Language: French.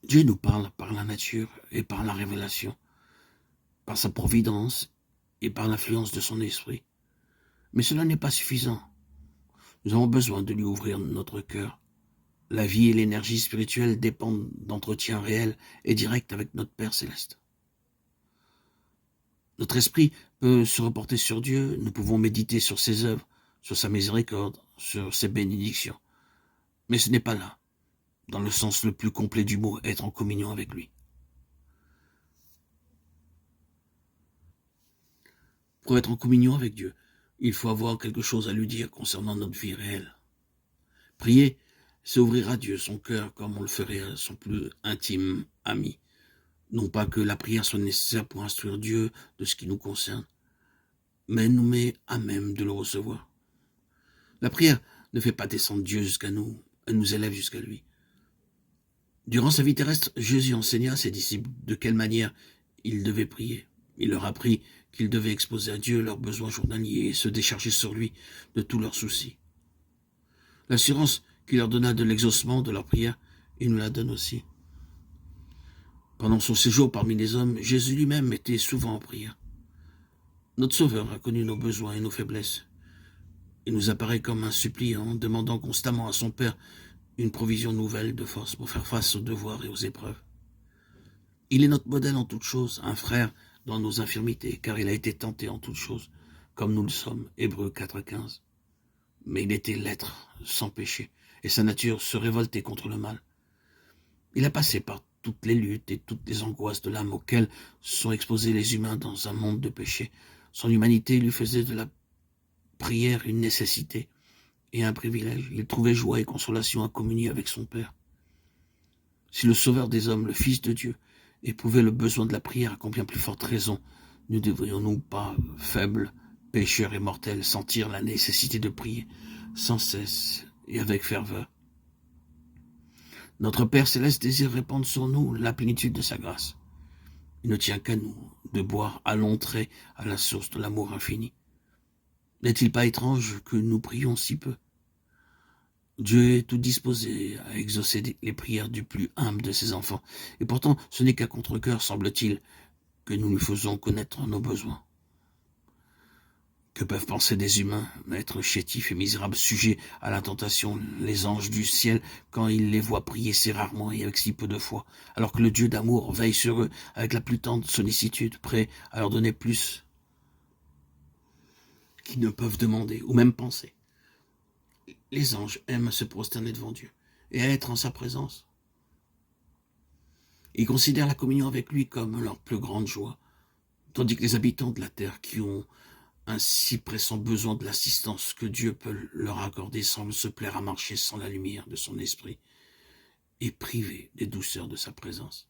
Dieu nous parle par la nature et par la révélation, par sa providence et par l'influence de son esprit. Mais cela n'est pas suffisant. Nous avons besoin de lui ouvrir notre cœur. La vie et l'énergie spirituelle dépendent d'entretiens réels et directs avec notre Père céleste. Notre esprit peut se reporter sur Dieu, nous pouvons méditer sur ses œuvres, sur sa miséricorde, sur ses bénédictions. Mais ce n'est pas là, dans le sens le plus complet du mot, être en communion avec lui. Pour être en communion avec Dieu, il faut avoir quelque chose à lui dire concernant notre vie réelle. Prier, c'est ouvrir à Dieu son cœur comme on le ferait à son plus intime ami. Non pas que la prière soit nécessaire pour instruire Dieu de ce qui nous concerne, mais elle nous met à même de le recevoir. La prière ne fait pas descendre Dieu jusqu'à nous, elle nous élève jusqu'à lui. Durant sa vie terrestre, Jésus enseigna à ses disciples de quelle manière ils devaient prier. Il leur apprit qu'ils devaient exposer à Dieu leurs besoins journaliers et se décharger sur lui de tous leurs soucis. L'assurance qu'il leur donna de l'exaucement de leurs prières, il nous la donne aussi. Pendant son séjour parmi les hommes, Jésus lui-même était souvent en prière. Notre Sauveur a connu nos besoins et nos faiblesses. Il nous apparaît comme un suppliant, demandant constamment à son Père une provision nouvelle de force pour faire face aux devoirs et aux épreuves. Il est notre modèle en toutes choses, un frère dans nos infirmités, car il a été tenté en toutes choses, comme nous le sommes, Hébreux 4,15. Mais il était l'être sans péché, et sa nature se révoltait contre le mal. Il a passé par toutes les luttes et toutes les angoisses de l'âme auxquelles sont exposés les humains dans un monde de péché. Son humanité lui faisait de la prière une nécessité et un privilège. Il trouvait joie et consolation à communier avec son Père. Si le Sauveur des hommes, le Fils de Dieu, éprouvait le besoin de la prière, à combien plus forte raison ne devrions-nous pas, faibles, pécheurs et mortels, sentir la nécessité de prier sans cesse et avec ferveur. Notre Père céleste désire répandre sur nous la plénitude de sa grâce. Il ne tient qu'à nous de boire à longs traits à la source de l'amour infini. N'est-il pas étrange que nous prions si peu? Dieu est tout disposé à exaucer les prières du plus humble de ses enfants, et pourtant ce n'est qu'à contre-cœur, semble-t-il, que nous lui faisons connaître nos besoins. Que peuvent penser des humains, êtres chétifs et misérables, sujets à la tentation, les anges du ciel, quand ils les voient prier si rarement et avec si peu de foi, alors que le Dieu d'amour veille sur eux avec la plus tendre sollicitude, prêt à leur donner plus qu'ils ne peuvent demander ou même penser. Les anges aiment se prosterner devant Dieu et à être en sa présence. Ils considèrent la communion avec lui comme leur plus grande joie, tandis que les habitants de la terre qui ont un si pressant besoin de l'assistance que Dieu peut leur accorder semblent se plaire à marcher sans la lumière de son esprit et privés des douceurs de sa présence.